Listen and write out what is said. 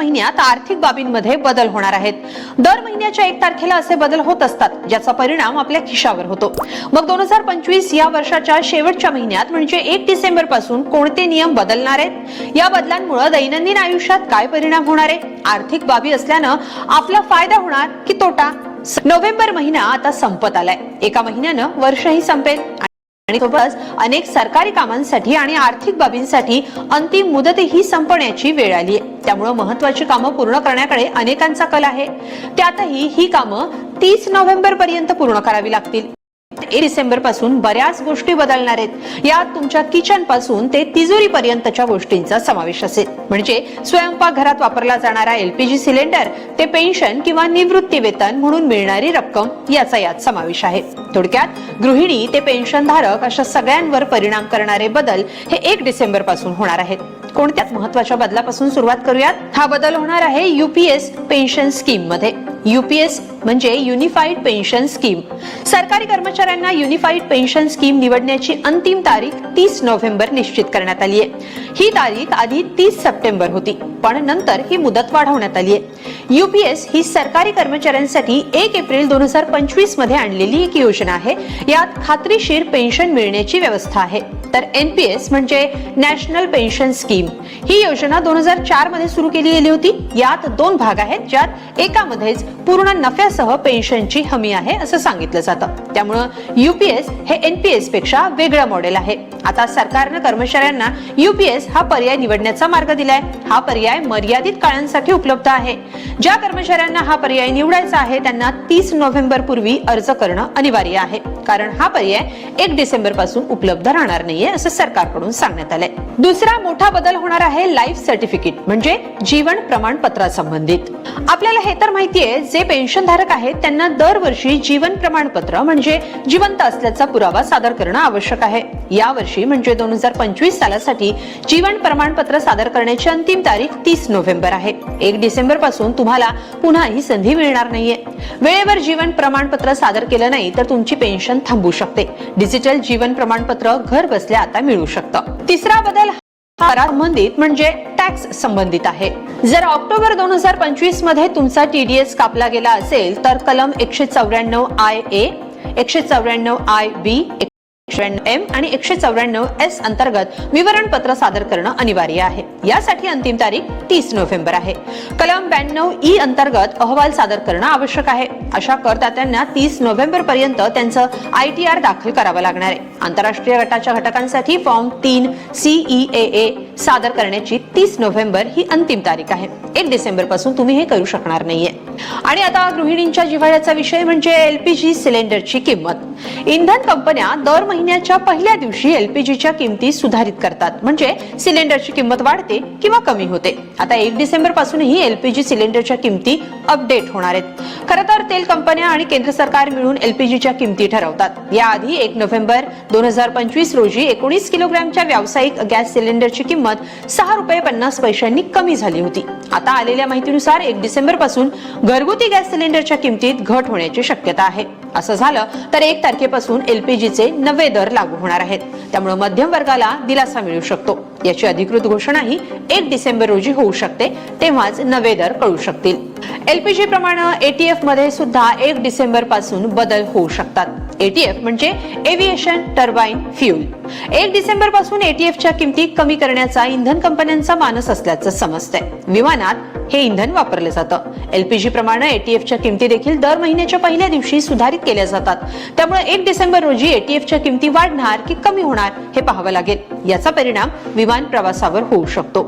महिन्यात आर्थिक बाबींमध्ये बदल होणार आहेत। दर महिन्याच्या 1 तारखेला असे बदल होत असतात, ज्याचा परिणाम आपल्या खिशावर होतो। मग 2025 या वर्षाच्या शेवटच्या महिन्यात म्हणजे 1 डिसेंबर पासून कोणते नियम बदलणार आहेत? या बदलांमुळे दैनंदिन आयुष्यात काय परिणाम होणार आहे? आर्थिक बाबी असल्यानं आपला फायदा होणार की तोटा? नोव्हेंबर महिना आता संपत आलाय। एका महिन्यानं वर्षही संपेल आणि सोबतच अनेक सरकारी कामांसाठी आणि आर्थिक बाबींसाठी अंतिम मुदतही संपण्याची वेळ आली आहे। त्यामुळे महत्त्वाची कामं पूर्ण करण्याकडे अनेकांचा कल आहे। त्यातही ही कामं 30 नोव्हेंबर पर्यंत पूर्ण करावी लागतील। 1 डिसेंबर पासून बऱ्याच गोष्टी बदलणार आहेत। यात तुमच्या किचन पासून ते तिजोरी पर्यंतच्या गोष्टींचा समावेश असेल। म्हणजे स्वयंपाकघरात वापरला जाणारा एलपीजी सिलेंडर ते पेन्शन किंवा निवृत्ती वेतन म्हणून मिळणारी रक्कम याचा यात समावेश आहे। थोडक्यात गृहिणी ते पेन्शनधारक अशा सगळ्यांवर परिणाम करणारे बदल हे 1 डिसेंबर पासून होणार आहेत। कोणत्याच महत्त्वाच्या बदलापासून सुरुवात करूयात। हा बदल होणार आहे यूपीएस पेन्शन स्कीम मध्ये। यूपीएस म्हणजे युनिफाईड पेन्शन स्कीम। सरकारी कर्मचाऱ्यांना युनिफाईड पेन्शन स्कीम निवडण्याची अंतिम तारीख 30 नोव्हेंबर निश्चित करण्यात आली आहे। ही तारीख आधी 30 सप्टेंबर होती, पण नंतर ही मुदत वाढवण्यात आली आहे। यूपीएस ही सरकारी कर्मचाऱ्यांसाठी 1 एप्रिल 2025 मध्ये आणलेली एक योजना आहे। यात खात्रीशीर पेन्शन मिळण्याची व्यवस्था आहे। तर एनपीएस म्हणजे नॅशनल पेन्शन स्कीम, ही योजना 2004 मध्ये सुरू केली गेली होती। यात 2 भाग आहेत, ज्यात एकामध्येच पूर्ण नफ्यासह पेन्शनची हमी आहे असं सांगितलं जातं। त्यामुळे यूपीएस हे एनपीएस पेक्षा वेगळं मॉडेल आहे। आता सरकारने कर्मचाऱ्यांना यूपीएस हा पर्याय निवडण्याचा मार्ग दिलाय। हा पर्याय मर्यादित काळांसाठी उपलब्ध आहे। ज्या कर्मचाऱ्यांना हा पर्याय निवडायचा आहे त्यांना 30 नोव्हेंबर पूर्वी अर्ज करणं अनिवार्य आहे, कारण हा पर्याय 1 डिसेंबर पासून उपलब्ध राहणार नाहीये असं सरकारकडून सांगण्यात आलंय। दुसरा मोठा बदल होणार आहे लाईफ सर्टिफिकेट म्हणजे जीवन प्रमाणपत्रासंबंधित। आपल्याला हे तर माहितीये, जे पेन्शनधारक आहेत त्यांना दरवर्षी जीवन प्रमाणपत्र म्हणजे जिवंत असल्याचा पुरावा सादर करणं आवश्यक आहे। या वर्षी म्हणजे 2025 सालासाठी जीवन प्रमाणपत्र सादर करण्याची अंतिम तारीख 30 नोव्हेंबर आहे। 1 डिसेंबर पासून तुम्हाला पुन्हा ही संधी मिळणार नाहीये। वेळेवर जीवन प्रमाणपत्र सादर केलं नाही तर तुमची पेन्शन थांबू शकते। डिजिटल जीवन प्रमाणपत्र घर बसल्या आता मिळू शकतं। तिसरा बदल संबंधित म्हणजे टॅक्स संबंधित आहे। जर ऑक्टोबर 2025 मध्ये तुमचा टीडीएस कापला गेला असेल तर कलम 194 IA, 194 IB, 194M आणि 194S अंतर्गत विवरणपत्र सादर करणं अनिवार्य आहे। यासाठी अंतिम तारीख 30 नोव्हेंबर आहे। कलम 92E अंतर्गत अहवाल सादर करणं आवश्यक आहे। अशा करदात्यांना 30 नोव्हेंबर पर्यंत त्यांचं ITR दाखल करावं लागणार आहे। आंतरराष्ट्रीय गटाच्या घटकांसाठी फॉर्म 3 CEAA सादर करण्याची 30 नोव्हेंबर ही अंतिम तारीख आहे। 1 डिसेंबर पासून तुम्ही हे करू शकणार नाहीये। आणि आता गृहिणींच्या जिव्हाळ्याचा विषय म्हणजे एलपीजी सिलेंडरची किंमत। इंधन कंपन्या दर महिन्याच्या पहिल्या दिवशी एलपीजीच्या किमती सुधारित करतात, म्हणजे सिलेंडरची किंमत वाढते किंवा कमी होते। आता 1 डिसेंबर पासूनही एलपीजी सिलेंडरच्या किमती अपडेट होणार आहेत। खरं तर तेल कंपन्या आणि केंद्र सरकार मिळून एलपीजीच्या किमती ठरवतात। याआधी 1 नोव्हेंबर 2025 रोजी 19 किलोग्रॅमच्या व्यावसायिक गॅस सिलेंडरची किंमत 6 रुपये 50 पैशांनी कमी झाली होती। आता आलेल्या माहितीनुसार 1 डिसेंबर पासून घरगुती गॅस सिलेंडरच्या किमतीत घट होण्याची शक्यता आहे। असं झालं तर 1 तारखेपासून एलपीजीचे नवे दर लागू होणार आहेत। त्यामुळे मध्यम वर्गाला दिलासा मिळू शकतो। याची अधिकृत घोषणाही 1 डिसेंबर रोजी होऊ शकते, तेव्हाच नवे दर कळू शकतील। एलपीजी प्रमाणे एटीएफ मध्ये सुद्धा 1 डिसेंबर पासून बदल होऊ शकतात। एटीएफ म्हणजे एव्हिएशन टर्बाइन फ्यूल। 1 डिसेंबर पासून एटीएफच्या किमती कमी करण्याचा इंधन कंपन्यांचा मानस असल्याचं समजतंय। विमानात हे इंधन वापरले जातं। एलपीजी प्रमाणे एटीएफच्या किमती देखील दर महिन्याच्या पहिल्या दिवशी सुधारित केल्या जातात। त्यामुळे 1 डिसेंबर रोजी एटीएफच्या किमती वाढणार की कमी होणार हे पाहावं लागेल। याचा परिणाम विमान प्रवासावर होऊ शकतो।